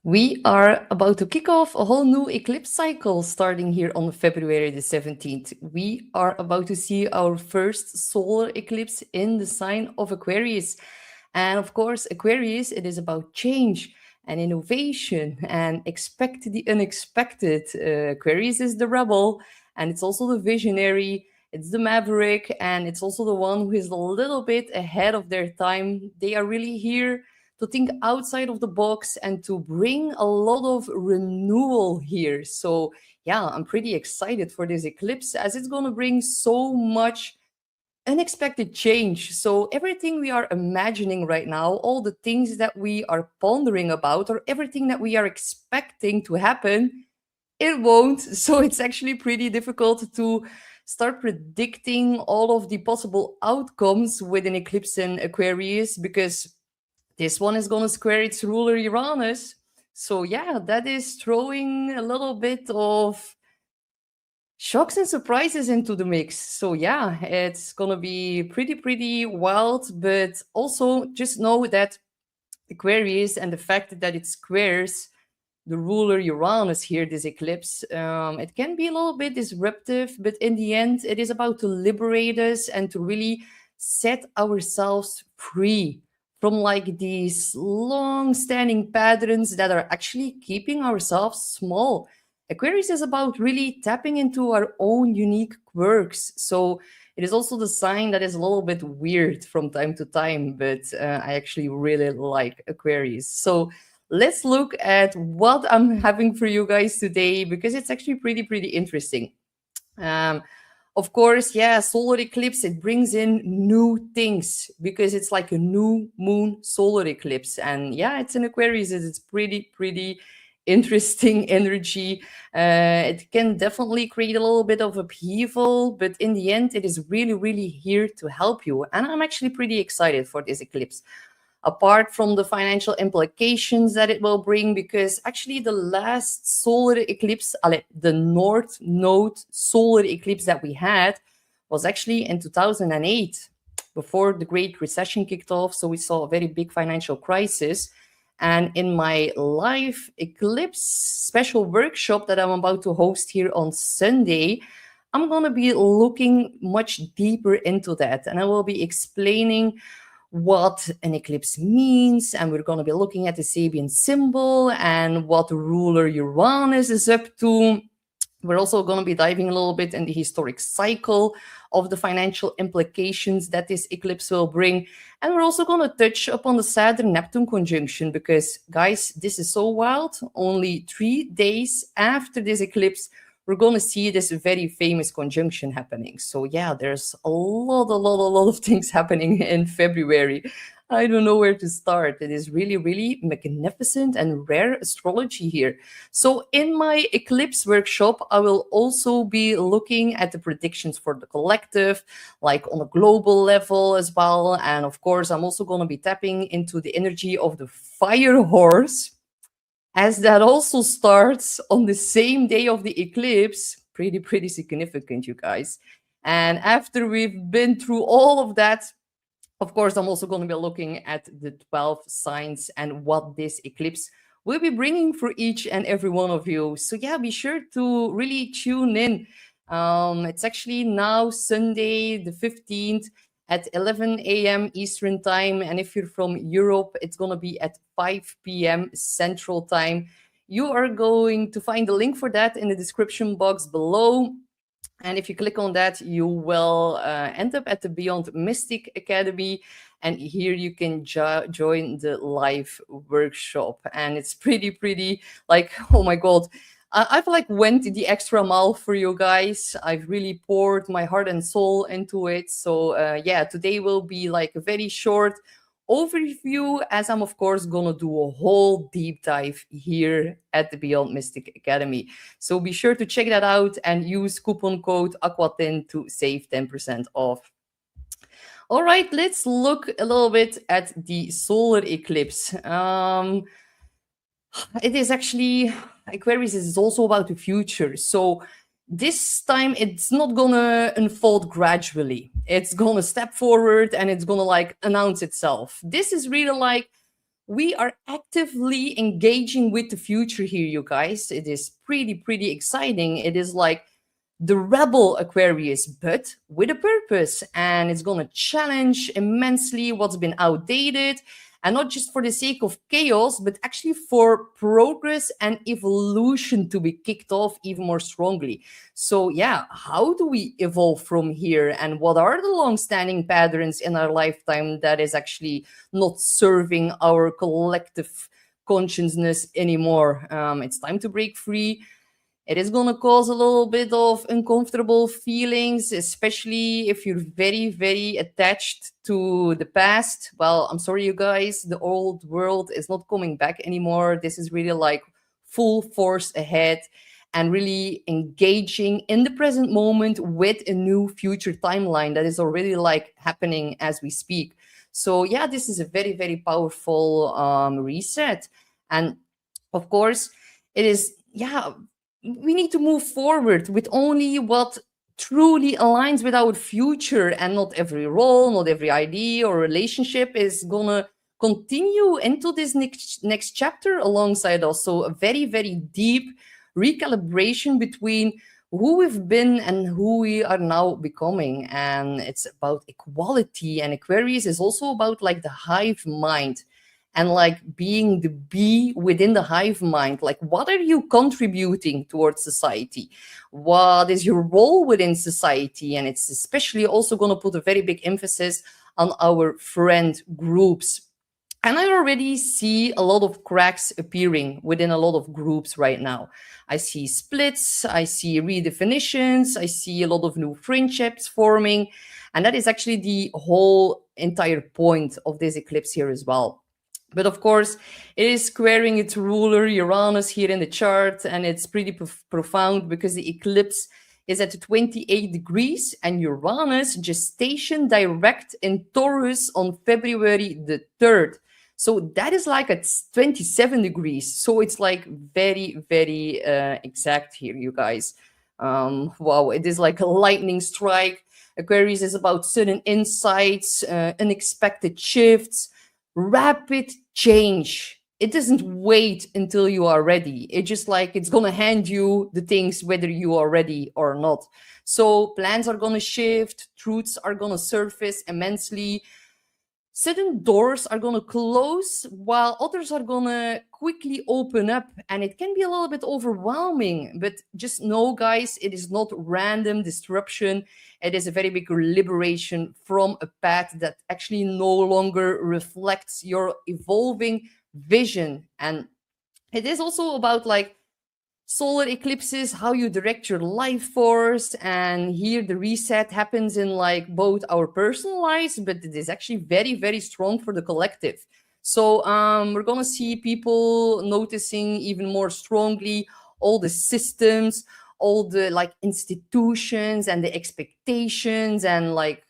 We are about to kick off a whole new eclipse cycle starting here on February the 17th. We are about to see our first solar eclipse in the sign of Aquarius. And of course, Aquarius, it is about change and innovation and expect the unexpected. Aquarius is the rebel and it's also the visionary. It's the maverick and it's also the one who is a little bit ahead of their time. They are really here to think outside of the box and to bring a lot of renewal here. So, yeah, I'm pretty excited for this eclipse as it's going to bring so much unexpected change. So, everything we are imagining right now, all the things that we are pondering about, or everything that we are expecting to happen, it won't. So, it's actually pretty difficult to start predicting all of the possible outcomes with an eclipse in Aquarius because this one is going to square its ruler Uranus. So, yeah, that is throwing a little bit of shocks and surprises into the mix. So, yeah, it's going to be pretty wild. But also, just know that Aquarius and the fact that it squares the ruler Uranus here, this eclipse, it can be a little bit disruptive, but in the end, it is about to liberate us and to really set ourselves free from like these long standing patterns that are actually keeping ourselves small. Aquarius is about really tapping into our own unique quirks. So it is also the sign that is a little bit weird from time to time, but I actually really like Aquarius. So let's look at what I'm having for you guys today because it's actually pretty interesting. Um, of course, yeah, solar eclipse, it brings in new things because it's like a new moon solar eclipse. And yeah, it's in Aquarius, it's pretty interesting energy. It can definitely create a little bit of upheaval, but in the end, it is really here to help you. And I'm actually pretty excited for this eclipse apart from the financial implications that it will bring, because actually the last solar eclipse, the North Node solar eclipse that we had was actually in 2008, before the Great Recession kicked off. So we saw a very big financial crisis. And in my live eclipse special workshop that I'm about to host here on Sunday, I'm going to be looking much deeper into that. And I will be explaining what an eclipse means, and we're going to be looking at the Sabian symbol and what ruler Uranus is up to. We're also going to be diving a little bit in the historic cycle of the financial implications that this eclipse will bring. And we're also going to touch upon the Saturn-Neptune conjunction because, guys, this is so wild. Only 3 days after this eclipse, we're going to see this very famous conjunction happening. So yeah, there's a lot of things happening in February. I don't know where to start. It is really magnificent and rare astrology here. So in my eclipse workshop, I will also be looking at the predictions for the collective, like on a global level as well. And of course, I'm also going to be tapping into the energy of the fire horse, as that also starts on the same day of the eclipse. Pretty significant, you guys. And after we've been through all of that, of course, I'm also going to be looking at the 12 signs and what this eclipse will be bringing for each and every one of you. So yeah, be sure to really tune in. It's actually now Sunday the 15th at 11 a.m. Eastern time. And if you're from Europe, it's going to be at 5 p.m. Central time. You are going to find the link for that in the description box below. And if you click on that, you will end up at the Beyond Mystic Academy. And here you can join the live workshop. And it's pretty like, oh my God, I've like went the extra mile for you guys. I've really poured my heart and soul into it. So yeah, today will be like a very short overview, as I'm of course gonna do a whole deep dive here at the Beyond Mystic Academy. So be sure to check that out and use coupon code Aqua10 to save 10% off. All right, let's look a little bit at the solar eclipse. It is actually, Aquarius is also about the future. So this time it's not gonna unfold gradually. It's gonna step forward and it's gonna like announce itself. This is really like we are actively engaging with the future here, you guys. It is pretty exciting. It is like the rebel Aquarius, but with a purpose. And it's going to challenge immensely what's been outdated. And not just for the sake of chaos, but actually for progress and evolution to be kicked off even more strongly. So, yeah, how do we evolve from here? And what are the long-standing patterns in our lifetime that is actually not serving our collective consciousness anymore? It's time to break free. It is going to cause a little bit of uncomfortable feelings, especially if you're very attached to the past. Well, I'm sorry, you guys, the old world is not coming back anymore. This is really like full force ahead and really engaging in the present moment with a new future timeline that is already like happening as we speak. So, yeah, this is a very powerful reset. And of course, it is, yeah, we need to move forward with only what truly aligns with our future, and not every role, not every idea or relationship is gonna continue into this next chapter alongside us. So a very deep recalibration between who we've been and who we are now becoming. And it's about equality, and Aquarius is also about like the hive mind and like being the bee within the hive mind. Like, what are you contributing towards society? What is your role within society? And it's especially also going to put a very big emphasis on our friend groups. And I already see a lot of cracks appearing within a lot of groups right now. I see splits, I see redefinitions, I see a lot of new friendships forming. And that is actually the whole entire point of this eclipse here as well. But of course, it is squaring its ruler, Uranus, here in the chart, and it's pretty profound because the eclipse is at 28 degrees, and Uranus just stationed direct in Taurus on February the 3rd. So that is like at 27 degrees. So it's like very exact here, you guys. Wow, it is like a lightning strike. Aquarius is about sudden insights, unexpected shifts, rapid change. It doesn't wait until you are ready. It's just like it's gonna hand you the things whether you are ready or not. So plans are gonna shift, truths are gonna surface immensely. Certain doors are going to close while others are going to quickly open up, and it can be a little bit overwhelming. But just know, guys, it is not random disruption. It is a very big liberation from a path that actually no longer reflects your evolving vision. And it is also about like solar eclipses, how you direct your life force. And here the reset happens in like both our personal lives, but it is actually very strong for the collective. So we're gonna see people noticing even more strongly all the systems, all the like institutions and the expectations, and like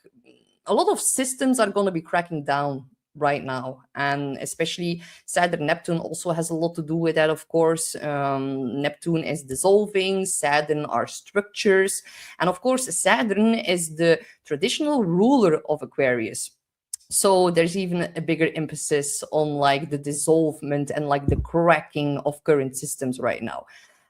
a lot of systems are gonna be cracking down right now. And especially Saturn Neptune also has a lot to do with that, of course. Neptune is dissolving, Saturn are structures, and of course Saturn is the traditional ruler of Aquarius. So there's even a bigger emphasis on like the dissolvement and like the cracking of current systems right now.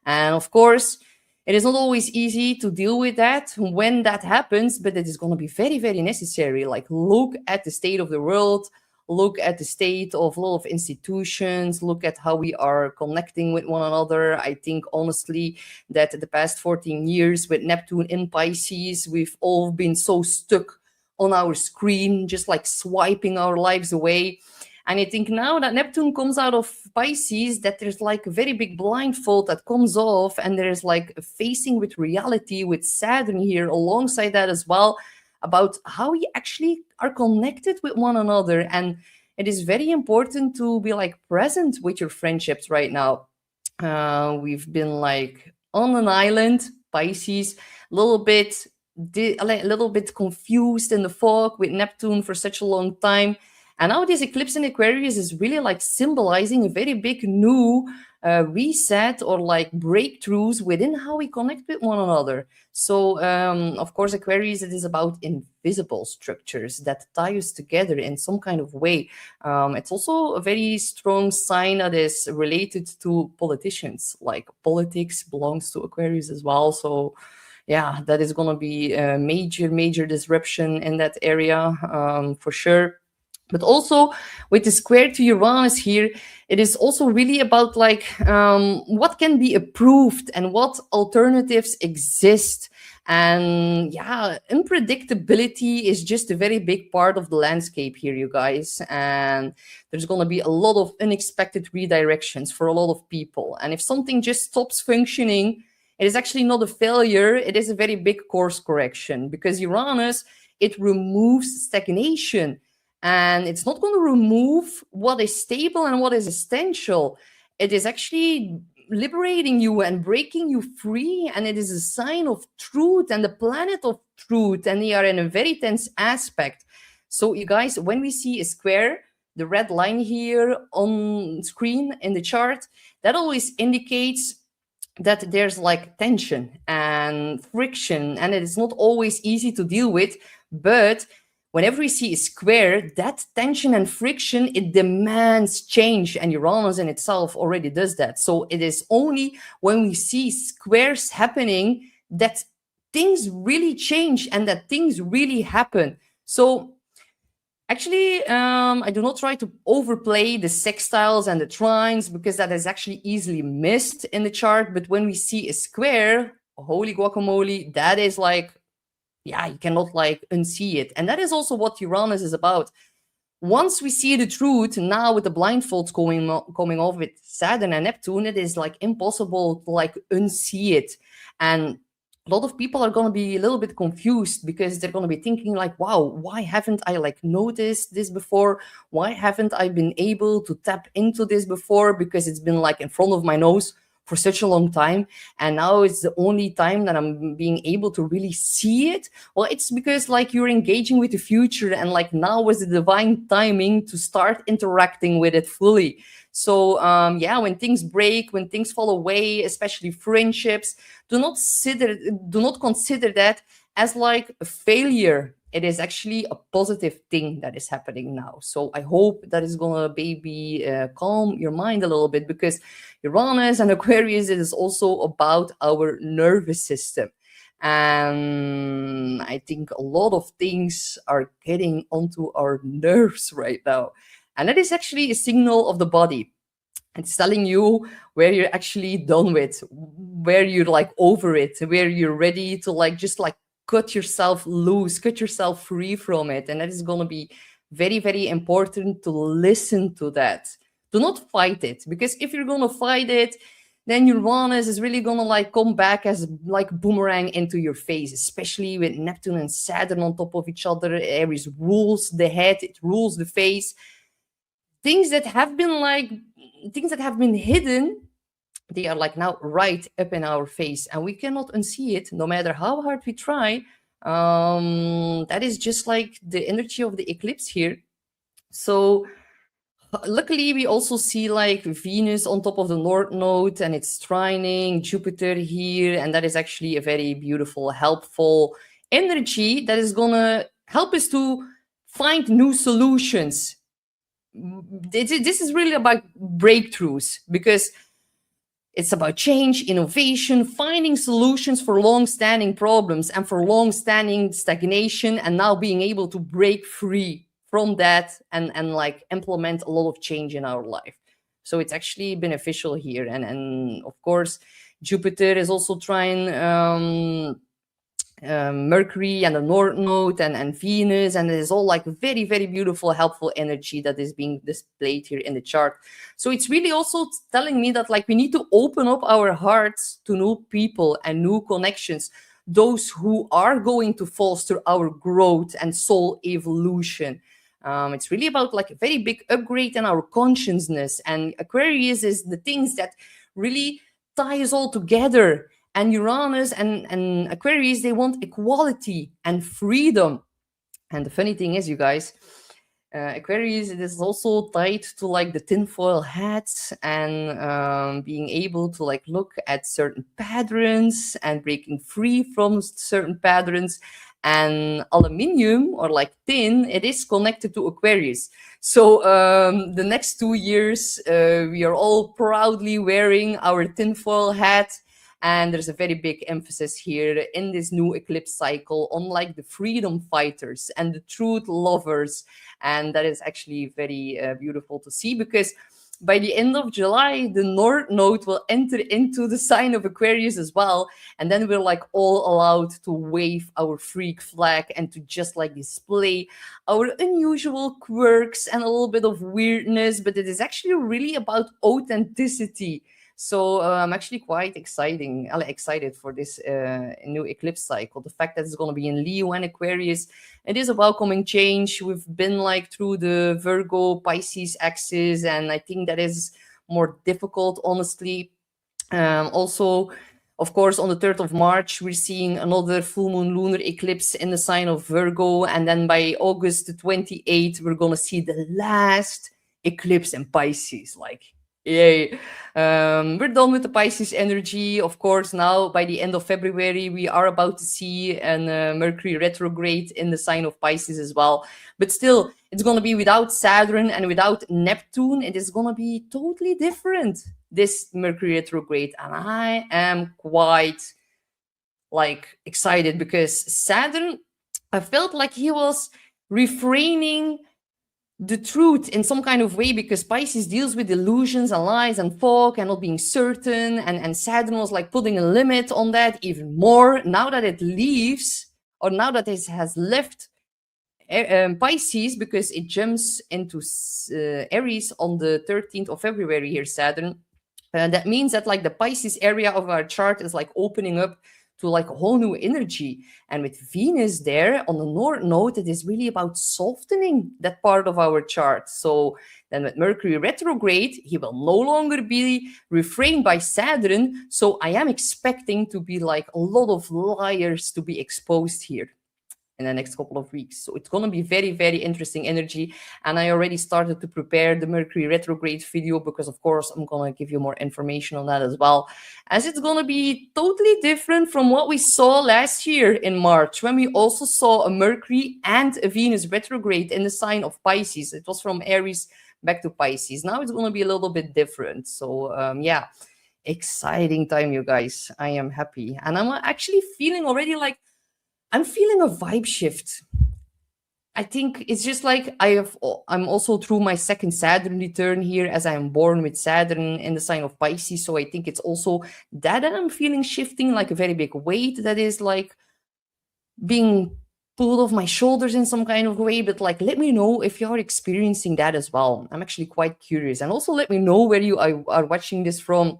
And of course, it is not always easy to deal with that when that happens, but it is going to be very necessary. Like, look at the state of the world, look at the state of a lot of institutions, look at how we are connecting with one another. I think honestly that the past 14 years with Neptune in Pisces, we've all been so stuck on our screen, just like swiping our lives away. And I think now that Neptune comes out of Pisces, that there's like a very big blindfold that comes off, and there's like a facing with reality with Saturn here alongside that as well, about how we actually are connected with one another. And it is very important to be like present with your friendships right now. We've been like on an island, Pisces, a little bit confused in the fog with Neptune for such a long time. And now this eclipse in Aquarius is really like symbolizing a very big new reset or like breakthroughs within how we connect with one another. So, of course, Aquarius, it is about invisible structures that tie us together in some kind of way. It's also a very strong sign that is related to politicians, like politics belongs to Aquarius as well. So, yeah, that is going to be a major, major disruption in that area for sure. But also with the square to Uranus here, it is also really about like what can be approved and what alternatives exist. And yeah, unpredictability is just a very big part of the landscape here, you guys. And there's going to be a lot of unexpected redirections for a lot of people. And if something just stops functioning, it is actually not a failure. It is a very big course correction, because Uranus, it removes stagnation, and it's not going to remove what is stable and what is essential. It is actually liberating you and breaking you free, and it is a sign of truth and the planet of truth, and they are in a very tense aspect. So you guys, when we see a square, the red line here on screen in the chart, that always indicates that there's like tension and friction, and it is not always easy to deal with. But whenever we see a square, that tension and friction, it demands change, and Uranus in itself already does that. So it is only when we see squares happening that things really change and that things really happen. So actually, I do not try to overplay the sextiles and the trines, because that is actually easily missed in the chart. But when we see a square, holy guacamole, that is like, yeah, you cannot like unsee it. And that is also what Uranus is about. Once we see the truth, now with the blindfolds coming off with Saturn and Neptune, it is like impossible to like unsee it. And a lot of people are going to be a little bit confused, because they're going to be thinking like, wow, why haven't I like noticed this before? Why haven't I been able to tap into this before? Because it's been like in front of my nose for such a long time, and now it's the only time that I'm being able to really see it. Well, it's because like you're engaging with the future, and like now was the divine timing to start interacting with it fully. So yeah, when things break, when things fall away, especially friendships, do not consider that as like a failure. It is actually a positive thing that is happening now. So I hope that is gonna maybe calm your mind a little bit, because Uranus and Aquarius, it is also about our nervous system. And I think a lot of things are getting onto our nerves right now. And that is actually a signal of the body. It's telling you where you're actually done with, where you're like over it, where you're ready to like just like cut yourself loose, cut yourself free from it. And that is going to be very, very important to listen to that. Do not fight it, because if you're going to fight it, then Uranus is really going to like come back as like boomerang into your face, especially with Neptune and Saturn on top of each other. Aries rules the head, it rules the face. Things that have been hidden, they are like now right up in our face, and we cannot unsee it no matter how hard we try. That is just like the energy of the eclipse here. So luckily we also see like Venus on top of the North Node, and it's trining Jupiter here, and that is actually a very beautiful, helpful energy that is gonna help us to find new solutions. This is really about breakthroughs, because it's about change, innovation, finding solutions for long-standing problems and for long-standing stagnation, and now being able to break free from that and like implement a lot of change in our life. So it's actually beneficial here. And of course, Jupiter is also trying Mercury and the North Node and Venus, and it is all like very, very beautiful, helpful energy that is being displayed here in the chart. So it's really also telling me that like we need to open up our hearts to new people and new connections, those who are going to foster our growth and soul evolution. It's really about like a very big upgrade in our consciousness, and Aquarius is the things that really tie us all together. And Uranus and Aquarius, they want equality and freedom. And the funny thing is, you guys, Aquarius, it is also tied to like the tinfoil hats and being able to like look at certain patterns and breaking free from certain patterns. And aluminium or like tin, it is connected to Aquarius. So the next 2 years, we are all proudly wearing our tinfoil hat. And there's a very big emphasis here in this new eclipse cycle on like the freedom fighters and the truth lovers. And that is actually very beautiful to see, because by the end of July, the North Node will enter into the sign of Aquarius as well. And then we're like all allowed to wave our freak flag and to just like display our unusual quirks and a little bit of weirdness. But it is actually really about authenticity. So I'm actually quite excited for this new eclipse cycle. The fact that it's going to be in Leo and Aquarius, it is a welcoming change. We've been like through the Virgo Pisces axis, and I think that is more difficult, honestly. Also, of course, on the 3rd of March, we're seeing another full moon lunar eclipse in the sign of Virgo. And then by August the 28th, we're going to see the last eclipse in Pisces. Like, yay. We're done with the Pisces energy. Of course, now by the end of February, we are about to see an Mercury retrograde in the sign of Pisces as well. But still, it's going to be without Saturn and without Neptune. It is going to be totally different, this Mercury retrograde. And I am quite like excited, because Saturn, I felt like he was refraining the truth in some kind of way, because Pisces deals with illusions and lies and fog and not being certain, and Saturn was like putting a limit on that even more. Now that it leaves, or now that it has left Pisces, because it jumps into Aries on the 13th of February here, Saturn. That means that like the Pisces area of our chart is like opening up to like a whole new energy. And with Venus there on the North Node, it is really about softening that part of our chart. So then with Mercury retrograde, he will no longer be refrained by Saturn. So I am expecting to be like a lot of liars to be exposed here in the next couple of weeks. So it's going to be very, very interesting energy. And I already started to prepare the Mercury retrograde video, because of course I'm going to give you more information on that as well, as it's going to be totally different from what we saw last year in March, when we also saw a Mercury and a Venus retrograde in the sign of Pisces. It was from Aries back to Pisces. Now it's going to be a little bit different. So yeah, exciting time, you guys. I am happy. And I'm actually feeling already like I'm feeling a vibe shift. I think it's just like I'm also through my second Saturn return here, as I'm born with Saturn in the sign of Pisces. So I think it's also that I'm feeling shifting, like a very big weight that is like being pulled off my shoulders in some kind of way. But like, let me know if you're experiencing that as well. I'm actually quite curious. And also let me know where you are watching this from.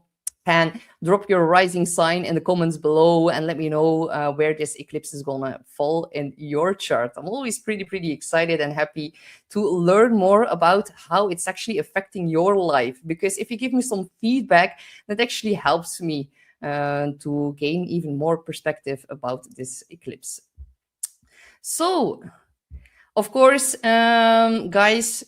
And drop your rising sign in the comments below, and let me know where this eclipse is gonna fall in your chart. I'm always pretty excited and happy to learn more about how it's actually affecting your life, because if you give me some feedback, that actually helps me to gain even more perspective about this eclipse. So, of course, guys,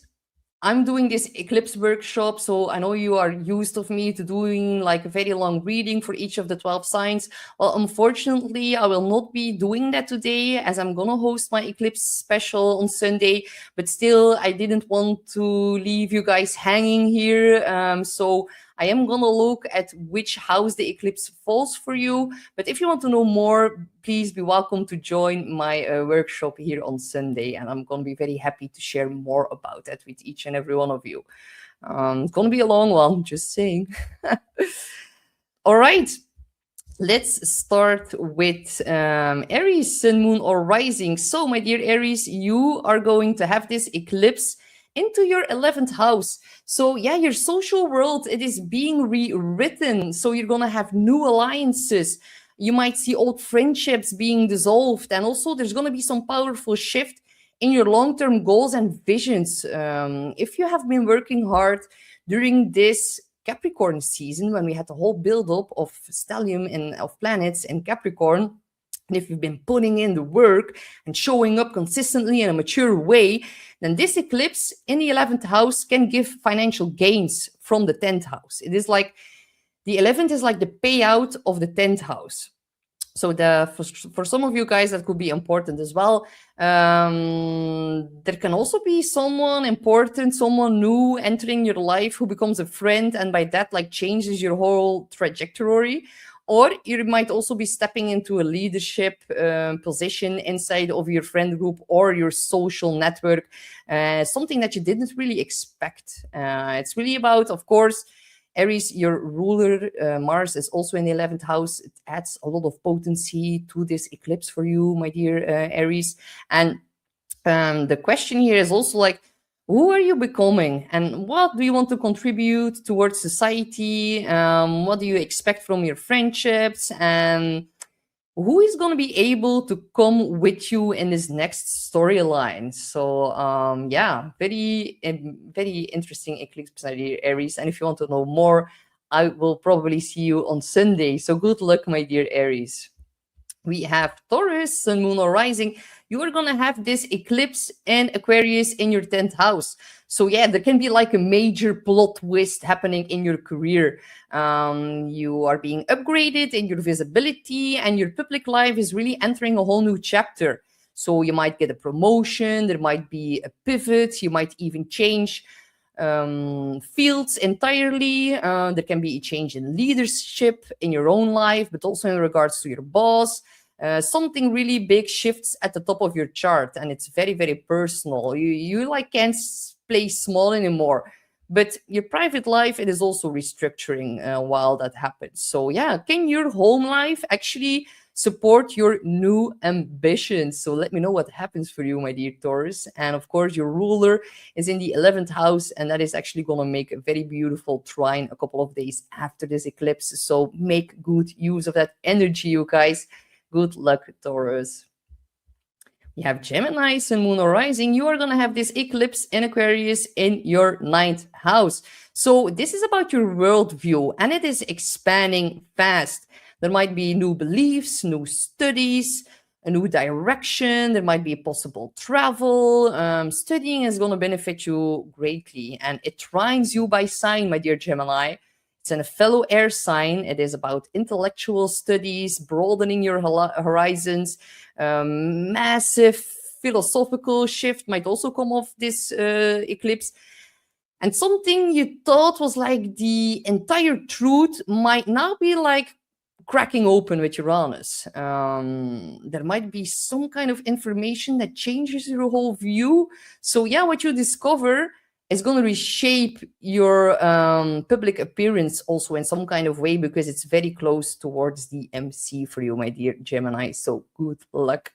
I'm doing this eclipse workshop, so I know you are used of me to doing like a very long reading for each of the 12 signs. Well, unfortunately, I will not be doing that today, as I'm gonna host my eclipse special on Sunday. But still, I didn't want to leave you guys hanging here. So I am gonna look at which house the eclipse falls for you. But if you want to know more, please be welcome to join my workshop here on Sunday. And I'm gonna be very happy to share more about that with each and every one of you. It's gonna be a long one, just saying. All right. Let's start with Aries, Sun, Moon, or Rising. So, my dear Aries, you are going to have this eclipse into your 11th house. So yeah, your social world, it is being rewritten. So you're going to have new alliances. You might see old friendships being dissolved. And also there's going to be some powerful shift in your long-term goals and visions. If you have been working hard during this Capricorn season, when we had the whole build-up of stellium and of planets in Capricorn, and if you've been putting in the work and showing up consistently in a mature way, then this eclipse in the 11th house can give financial gains from the 10th house. It is like the 11th is like the payout of the 10th house. So for some of you guys, that could be important as well. There can also be someone important, someone new entering your life who becomes a friend, and by that, like, changes your whole trajectory. Or you might also be stepping into a leadership position inside of your friend group or your social network, something that you didn't really expect. It's really about, of course, Aries, your ruler, Mars, is also in the 11th house. It adds a lot of potency to this eclipse for you, my dear Aries. And the question here is also like, who are you becoming? And what do you want to contribute towards society? What do you expect from your friendships? And who is going to be able to come with you in this next storyline? So yeah, very interesting eclipse, Aries. And if you want to know more, I will probably see you on Sunday. So good luck, my dear Aries. We have Taurus, Sun, Moon, or Rising. You are going to have this eclipse in Aquarius in your 10th house. So yeah, there can be like a major plot twist happening in your career. You are being upgraded in your visibility, and your public life is really entering a whole new chapter. So you might get a promotion, there might be a pivot, you might even change fields entirely. There can be a change in leadership in your own life, but also in regards to your boss. Something really big shifts at the top of your chart, and it's very, very personal. You like can't play small anymore. But your private life, it is also restructuring while that happens. So yeah, can your home life actually support your new ambitions? So let me know what happens for you, my dear Taurus. And of course, your ruler is in the 11th house, and that is actually going to make a very beautiful trine a couple of days after this eclipse. So make good use of that energy, you guys. Good luck, Taurus. We have Gemini, Sun, Moon, or Rising. You are going to have this eclipse in Aquarius in your 9th house. So this is about your worldview, and it is expanding fast. There might be new beliefs, new studies, a new direction. There might be possible travel. Studying is going to benefit you greatly, and it trines you by sign, my dear Gemini. It's in a fellow air sign. It is about intellectual studies, broadening your horizons. Massive philosophical shift might also come off this eclipse. And something you thought was like the entire truth might now be like cracking open with Uranus. There might be some kind of information that changes your whole view. So yeah, what you discover is going to reshape your public appearance also in some kind of way, because it's very close towards the MC for you, my dear Gemini. So good luck.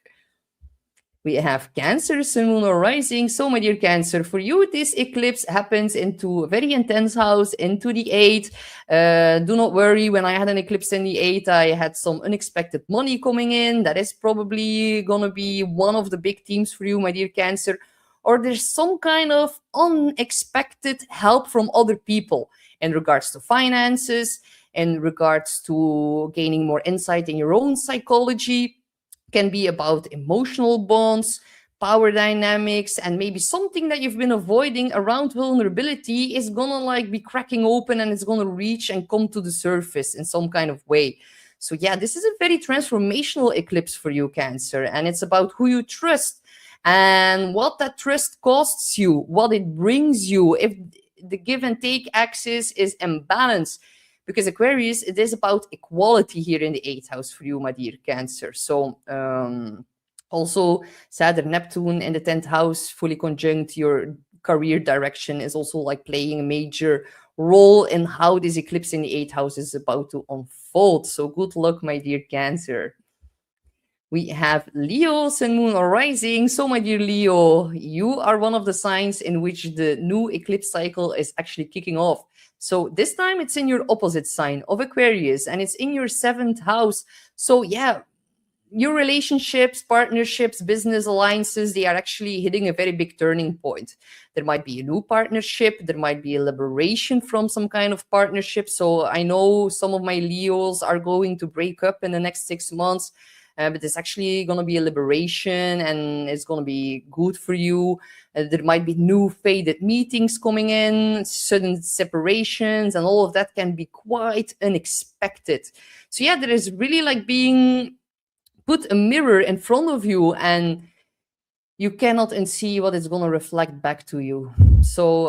We have Cancer, Sun, Moon, or Rising. So, my dear Cancer, for you, this eclipse happens into a very intense house, into the 8th. Do not worry, when I had an eclipse in the 8th, I had some unexpected money coming in. That is probably going to be one of the big themes for you, my dear Cancer. Or there's some kind of unexpected help from other people in regards to finances, in regards to gaining more insight in your own psychology. Can be about emotional bonds, power dynamics, and maybe something that you've been avoiding around vulnerability is gonna like be cracking open, and it's gonna reach and come to the surface in some kind of way. So yeah, this is a very transformational eclipse for you, Cancer, and it's about who you trust and what that trust costs you, what it brings you, if the give and take axis is imbalanced. Because Aquarius, it is about equality here in the 8th house for you, my dear Cancer. So also Saturn, Neptune in the 10th house, fully conjunct your career direction, is also like playing a major role in how this eclipse in the 8th house is about to unfold. So good luck, my dear Cancer. We have Leo, Sun, Moon, or Rising. So, my dear Leo, you are one of the signs in which the new eclipse cycle is actually kicking off. So this time it's in your opposite sign of Aquarius, and it's in your 7th house. So yeah, your relationships, partnerships, business alliances, they are actually hitting a very big turning point. There might be a new partnership. There might be a liberation from some kind of partnership. So I know some of my Leos are going to break up in the next 6 months. but it's actually going to be a liberation and it's going to be good for you. There might be new faded meetings coming in, sudden separations, and all of that can be quite unexpected. So yeah, there is really like being put a mirror in front of you and you cannot unsee what is going to reflect back to you. So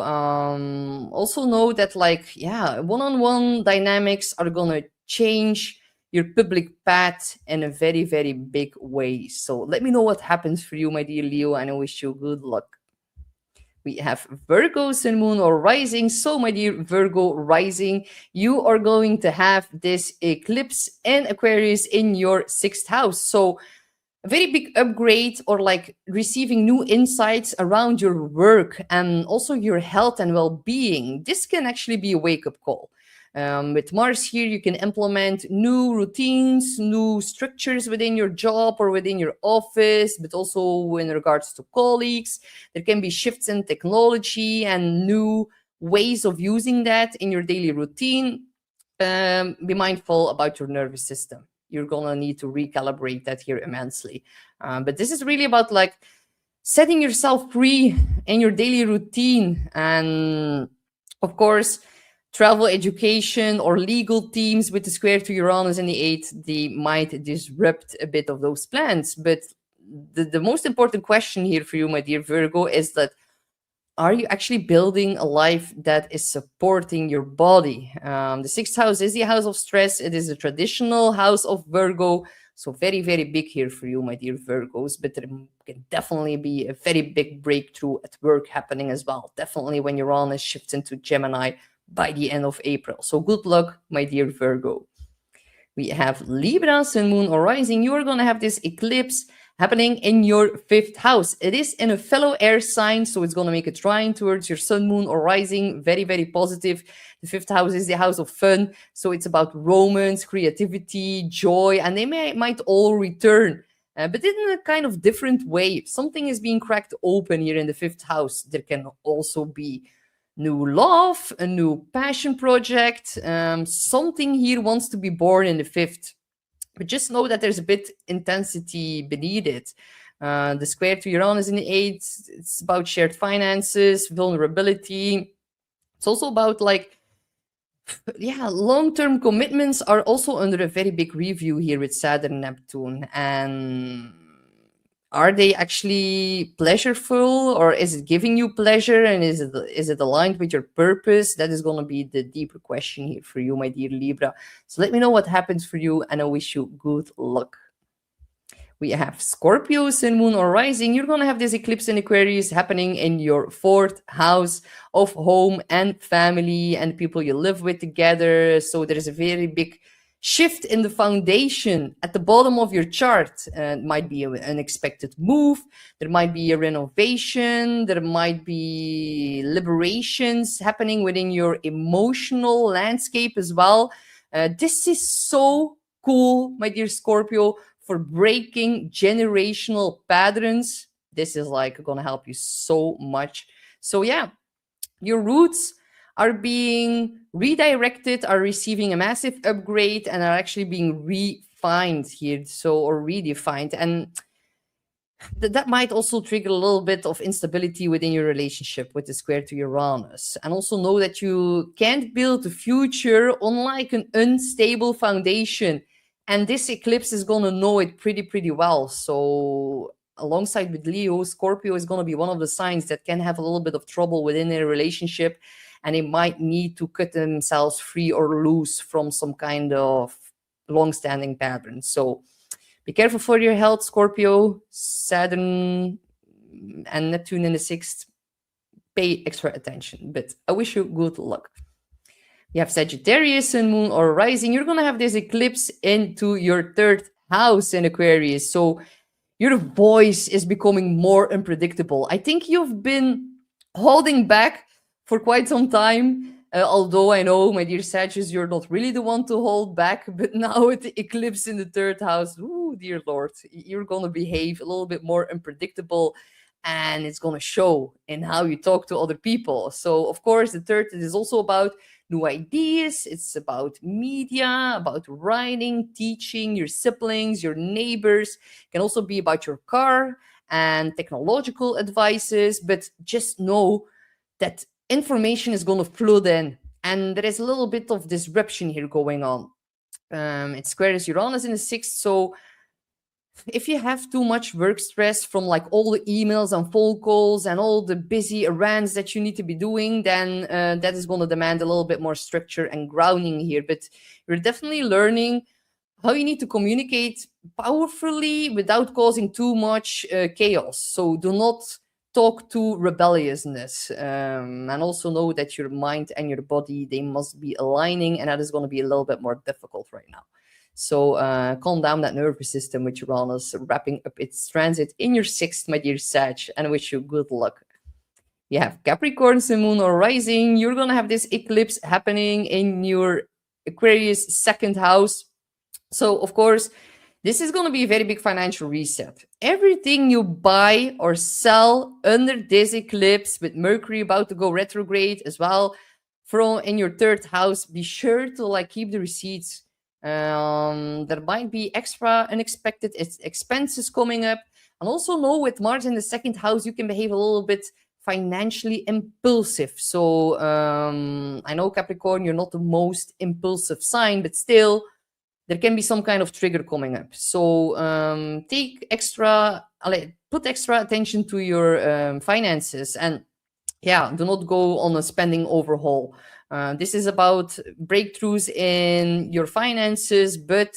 also know that like, yeah, one-on-one dynamics are going to change your public path in a very, very big way. So let me know what happens for you, my dear Leo, and I wish you good luck. We have Virgo, Sun, Moon, or Rising. So, my dear Virgo Rising, you are going to have this eclipse in Aquarius in your sixth house. So, a very big upgrade or like receiving new insights around your work and also your health and well-being. This can actually be a wake-up call. With Mars here, you can implement new routines, new structures within your job or within your office, but also in regards to colleagues. There can be shifts in technology and new ways of using that in your daily routine. Be mindful about your nervous system. You're gonna need to recalibrate that here immensely. But this is really about like setting yourself free in your daily routine. And of course, travel, education, or legal teams with the square to Uranus in the eighth, they might disrupt a bit of those plans. But the most important question here for you, my dear Virgo, is that are you actually building a life that is supporting your body? The sixth house is the house of stress. It is a traditional house of Virgo. So very, very big here for you, my dear Virgos. But there can definitely be a very big breakthrough at work happening as well. Definitely when Uranus shifts into Gemini by the end of April. So good luck, my dear Virgo. We have Libra, Sun, Moon, or Rising. You are going to have this eclipse happening in your fifth house. It is in a fellow air sign, so it's going to make a trine towards your Sun, Moon, or Rising. Very, very positive. The fifth house is the house of fun, so it's about romance, creativity, joy, and they might all return. But in a kind of different way. If something is being cracked open here in the fifth house, there can also be new love, a new passion project. Something here wants to be born in the fifth. But just know that there's a bit intensity beneath it. The square to Uranus in the eighth, it's about shared finances, vulnerability. It's also about like, yeah, long-term commitments are also under a very big review here with Saturn and Neptune. And are they actually pleasureful, or is it giving you pleasure, and is it aligned with your purpose? That is going to be the deeper question here for you, my dear Libra. So let me know what happens for you, and I wish you good luck. We have Scorpio, Sun, Moon, or Rising. You're going to have this eclipse in Aquarius happening in your fourth house of home and family and people you live with together. So there's a very big shift in the foundation at the bottom of your chart. It might be an unexpected move. There might be a renovation. There might be liberations happening within your emotional landscape as well. This is so cool, my dear Scorpio, for breaking generational patterns. This is like going to help you so much. So yeah, your roots are being redirected, are receiving a massive upgrade, and are actually being refined here, so, or redefined. And that might also trigger a little bit of instability within your relationship with the square to Uranus. And also know that you can't build a future on like an unstable foundation. And this eclipse is going to know it pretty, pretty well. So alongside with Leo, Scorpio is going to be one of the signs that can have a little bit of trouble within their relationship, and they might need to cut themselves free or loose from some kind of long-standing pattern. So be careful for your health, Scorpio. Saturn and Neptune in the sixth, pay extra attention. But I wish you good luck. You have Sagittarius, Sun, Moon, or Rising. You're going to have this eclipse into your third house in Aquarius. So your voice is becoming more unpredictable. I think you've been holding back for quite some time. Although I know, my dear Sagittarius, you're not really the one to hold back. But now with the eclipse in the third house, ooh, dear Lord, you're going to behave a little bit more unpredictable. And it's going to show in how you talk to other people. So, of course, the third, it is also about new ideas. It's about media, about writing, teaching, your siblings, your neighbors. It can also be about your car and technological advices. But just know that information is going to flood in, and there is a little bit of disruption here going on. It's Aquarius Uranus in the sixth, so if you have too much work stress from like all the emails and phone calls and all the busy errands that you need to be doing, then that is going to demand a little bit more structure and grounding here. But you're definitely learning how you need to communicate powerfully without causing too much chaos. So do not talk to rebelliousness, and also know that your mind and your body, they must be aligning, and that is going to be a little bit more difficult right now. So calm down that nervous system with Uranus wrapping up its transit in your sixth, my dear Sag, and I wish you good luck. You have Capricorn, Sun, Moon, or Rising. You're going to have this eclipse happening in your Aquarius second house. So, of course, this is going to be a very big financial reset. Everything you buy or sell under this eclipse, with Mercury about to go retrograde as well, from in your third house, be sure to like keep the receipts. There might be extra unexpected expenses coming up. And also know with Mars in the second house, you can behave a little bit financially impulsive. So I know Capricorn, you're not the most impulsive sign, but still, there can be some kind of trigger coming up. So put extra attention to your finances, and do not go on a spending overhaul. This is about breakthroughs in your finances, but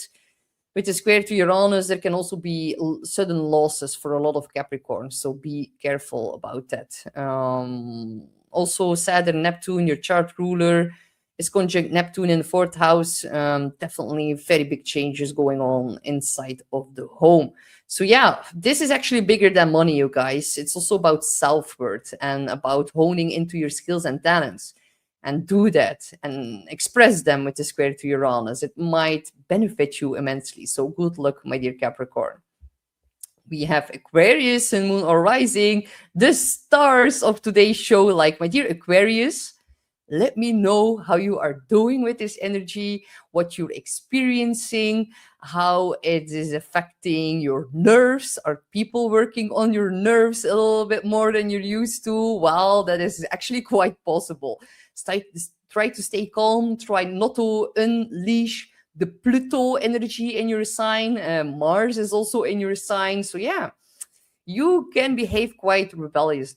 with the square to Uranus, there can also be sudden losses for a lot of Capricorns. So be careful about that. Also, Saturn, Neptune, your chart ruler, is conjunct Neptune in the fourth house. Definitely very big changes going on inside of the home. So this is actually bigger than money, you guys. It's also about self-worth and about honing into your skills and talents. And do that and express them with the square to Uranus. It might benefit you immensely. So good luck, my dear Capricorn. We have Aquarius, Sun, Moon, or Rising, the stars of today's show. Like, my dear Aquarius, let me know how you are doing with this energy, what you're experiencing, how it is affecting your nerves. Are people working on your nerves a little bit more than you're used to? Well, that is actually quite possible. Try to stay calm. Try not to unleash the Pluto energy in your sign. Mars is also in your sign. So you can behave quite rebellious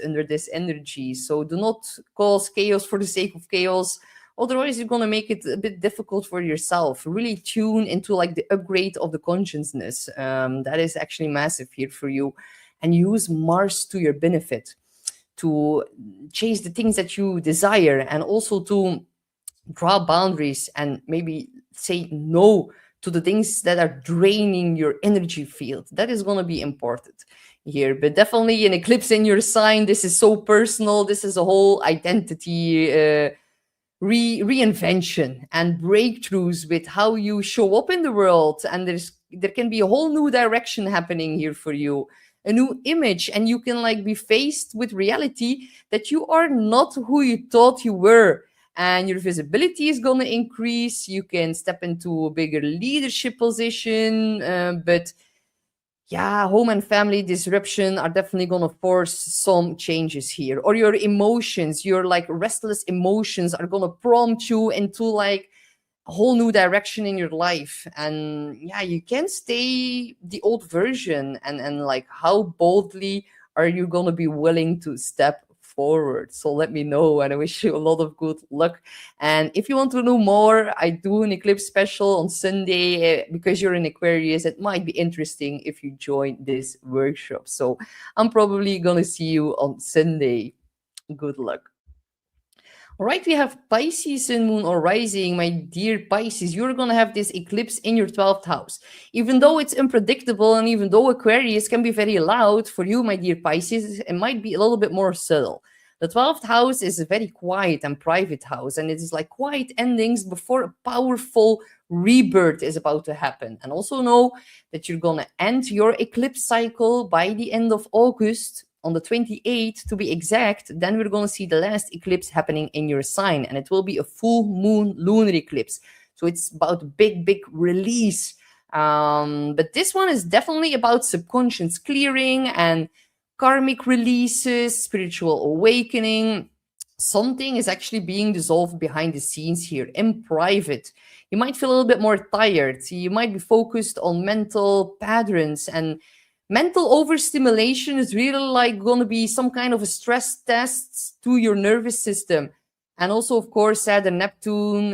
under this energy. So do not cause chaos for the sake of chaos. Otherwise, you're going to make it a bit difficult for yourself. Really tune into like the upgrade of the consciousness. That is actually massive here for you. And use Mars to your benefit, to chase the things that you desire, and also to draw boundaries and maybe say no to the things that are draining your energy field. That is going to be important here. But definitely an eclipse in your sign, this is so personal. This is a whole identity reinvention and breakthroughs with how you show up in the world. And there can be a whole new direction happening here for you, a new image, and you can like be faced with reality that you are not who you thought you were. And your visibility is going to increase. You can step into a bigger leadership position. But home and family disruption are definitely going to force some changes here. Or your emotions, your like restless emotions are going to prompt you into like a whole new direction in your life. And you can't stay the old version. And like, how boldly are you going to be willing to step forward? So let me know, and I wish you a lot of good luck. And if you want to know more, I do an eclipse special on Sunday. Because you're in Aquarius, it might be interesting if you join this workshop. So I'm probably gonna see you on Sunday. Good luck. All right, we have Pisces, Sun, Moon, or Rising. My dear Pisces, you're going to have this eclipse in your 12th house. Even though it's unpredictable, and even though Aquarius can be very loud, for you, my dear Pisces, it might be a little bit more subtle. The 12th house is a very quiet and private house, and it is like quiet endings before a powerful rebirth is about to happen. And also know that you're going to end your eclipse cycle by the end of August. on the 28th to be exact, then we're going to see the last eclipse happening in your sign, and it will be a full moon lunar eclipse. So it's about big release. But this one is definitely about subconscious clearing and karmic releases, spiritual awakening. Something is actually being dissolved behind the scenes here in private. You might feel a little bit more tired. You might be focused on mental patterns, and mental overstimulation is really like going to be some kind of a stress test to your nervous system. And also, of course, Saturn, Neptune,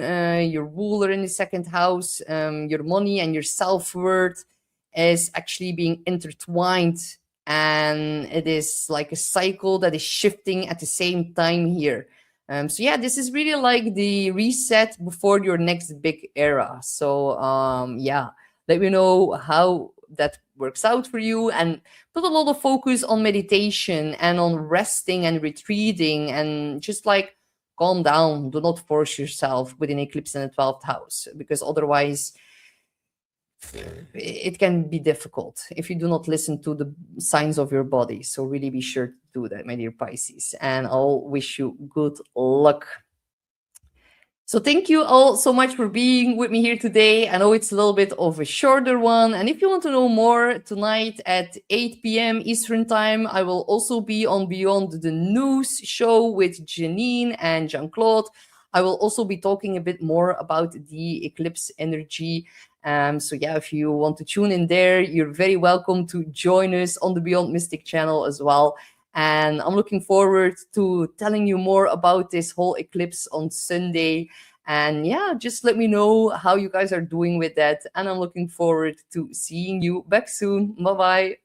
your ruler in the second house, your money and your self-worth is actually being intertwined. And it is like a cycle that is shifting at the same time here. So yeah, this is really like the reset before your next big era. So yeah, let me know how that works out for you, and put a lot of focus on meditation and on resting and retreating, and just like calm down. Do not force yourself with an eclipse in the 12th house, because otherwise it can be difficult if you do not listen to the signs of your body. So really be sure to do that, my dear Pisces, and I'll wish you good luck. So thank you all so much for being with me here today. I know it's a little bit of a shorter one. And if you want to know more, tonight at 8 p.m. Eastern Time, I will also be on Beyond the News show with Janine and Jean-Claude. I will also be talking a bit more about the eclipse energy. So yeah, if you want to tune in there, you're very welcome to join us on the Beyond Mystic channel as well. And I'm looking forward to telling you more about this whole eclipse on Sunday. And yeah, just let me know how you guys are doing with that. And I'm looking forward to seeing you back soon. Bye-bye.